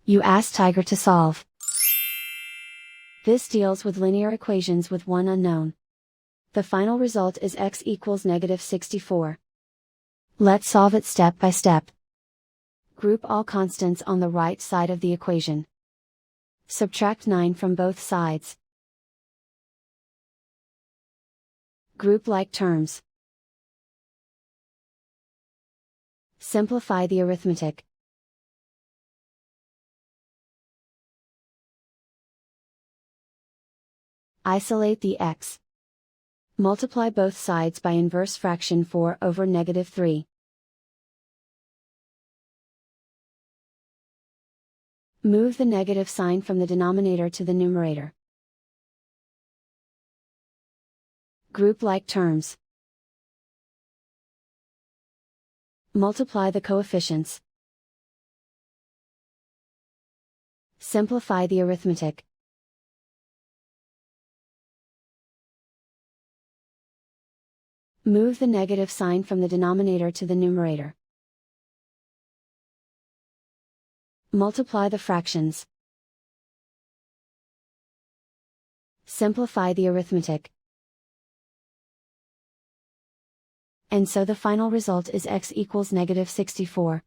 You ask Tiger to solve. This deals with linear equations with one unknown. The final result is x equals -64. Let's solve it step by step. Group all constants on the right side of the equation. Subtract 9 from both sides. Group like terms. Simplify the arithmetic. Isolate the x. Multiply both sides by inverse fraction 4 over -3. Move the negative sign from the denominator to the numerator. Group like terms. Multiply the coefficients. Simplify the arithmetic. Move the negative sign from the denominator to the numerator. Multiply the fractions. Simplify the arithmetic. And so the final result is x equals -64.